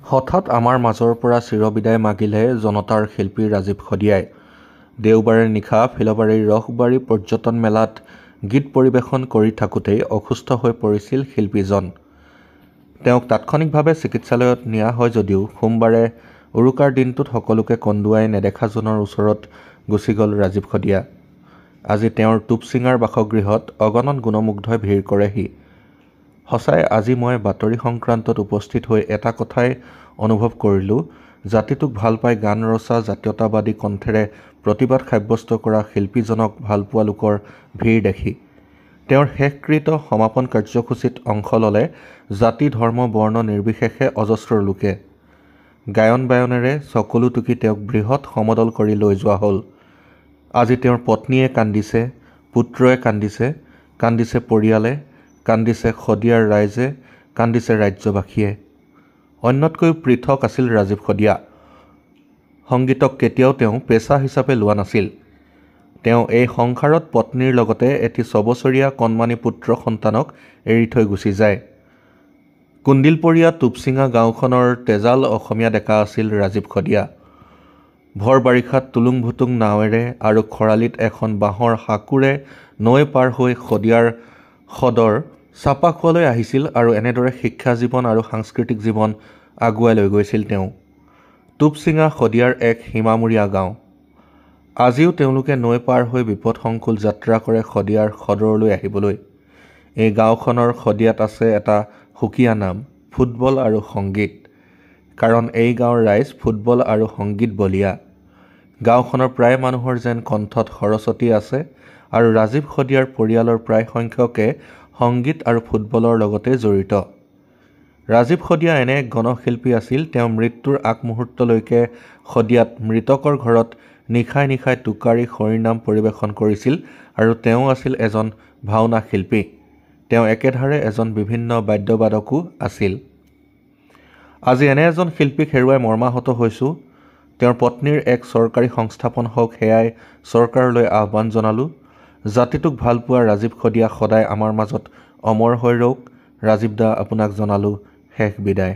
হঠাৎ আমাৰ মাজৰ পৰা চিৰবিদায় মাগিলে জনতাৰ শিল্পী ৰাজীৱ শদিয়াই। দেওবাৰে নিশা ফিলবাৰীৰ ৰসবাৰী পৰ্যটন মেলাত গীত পৰিৱেশন কৰি থাকোঁতেই অসুস্থ হৈ পৰিছিল শিল্পীজন। তেওঁক তাৎক্ষণিকভাৱে চিকিৎসালয়ত নিয়া হয় যদিও সোমবাৰে উৰুকাৰ দিনটোত সকলোকে কন্দুৱাই নেদেখাজনৰ ওচৰত গুচি গ'ল ৰাজীৱ শদিয়া। আজি তেওঁৰ টুপচিঙাৰ বাসগৃহত অগণন গুণমুগ্ধই ভিৰ কৰেহি। সঁচাই আজি মই বাতৰি সংক্ৰান্তত উপস্থিত হৈ এটা কথাই অনুভৱ কৰিলোঁ, জাতিটোক ভাল পাই গান ৰচা জাতীয়তাবাদী কণ্ঠেৰে প্ৰতিবাদ সাব্যস্ত কৰা শিল্পীজনক ভালপোৱা লোকৰ ভিৰ দেখি। তেওঁৰ শেষকৃত সমাপন কাৰ্যসূচীত অংশ ল'লে জাতি ধৰ্ম বৰ্ণ নিৰ্বিশেষে অজস্ৰ লোকে। গায়ন বায়নেৰে চকুলো টুকি তেওঁক বৃহৎ সমদল কৰি লৈ যোৱা হ'ল। আজি তেওঁৰ পত্নীয়ে কান্দিছে, পুত্ৰই কান্দিছে, কান্দিছে পৰিয়ালে, কান্দিছে শদিয়াৰ ৰাইজে, কান্দিছে ৰাজ্যবাসীয়ে। অন্যতকৈও পৃথক আছিল ৰাজীৱ শদিয়া। সংগীতক কেতিয়াও তেওঁ পেচা হিচাপে লোৱা নাছিল। তেওঁ এই সংসাৰত পত্নীৰ লগতে এটি ৬ বছৰীয়া কণমানি পুত্ৰ সন্তানক এৰি থৈ গুচি যায়। কুন্দিলপৰীয়া টুপচিঙা গাঁওখনৰ তেজাল অসমীয়া ডেকা আছিল ৰাজীৱ শদিয়া। ভৰ বাৰিষাত টুলুং ভুতুং নাৱেৰে আৰু খৰালিত এখন বাঁহৰ সাঁকোৰে নৈ পাৰ হৈ শদিয়াৰ সদৰ চাপাখোৱালৈ আহিছিল আৰু এনেদৰে শিক্ষা জীৱন আৰু সাংস্কৃতিক জীৱন আগুৱাই লৈ গৈছিল তেওঁ। টুপচিঙা শদিয়াৰ এক সীমামূৰীয়া গাঁও। আজিও তেওঁলোকে নৈ পাৰ হৈ বিপদসংকুল যাত্ৰা কৰে শদিয়াৰ সদৰলৈ আহিবলৈ। এই গাঁওখনৰ শদিয়াত আছে এটা সুকীয়া নাম, ফুটবল আৰু সংগীত। কাৰণ এই গাঁৱৰ ৰাইজ ফুটবল আৰু সংগীত বলিয়া। গাঁওখনৰ প্ৰায় মানুহৰ যেন কণ্ঠত সৰস্বতী আছে আৰু ৰাজীৱ শদিয়াৰ পৰিয়ালৰ প্ৰায় সংখ্যকে সংগীত আৰু ফুটবলৰ লগতে জড়িত। ৰাজীৱ শদিয়া এনে এক গণশিল্পী আছিল, তেওঁ মৃত্যুৰ আগমুহূৰ্তলৈকে শদিয়াত মৃতকৰ ঘৰত নিশাই নিশাই টোকাৰী হৰিনাম পৰিৱেশন কৰিছিল আৰু তেওঁ আছিল এজন ভাওনা শিল্পী। তেওঁ একেধাৰে এজন বিভিন্ন বাদ্যবাদকো আছিল। আজি এনে এজন শিল্পীক হেৰুৱাই মৰ্মাহত হৈছোঁ। তেওঁৰ পত্নীৰ এক চৰকাৰী সংস্থাপন হওক সেয়াই চৰকাৰলৈ আহ্বান জনালোঁ। জাতিটোক ভালপোৱা ৰাজীৱ শদিয়া সদায় আমাৰ মাজত অমৰ হৈ ৰওক। ৰাজীৱ দা, আপোনাক জনালোঁ শেষ বিদায়।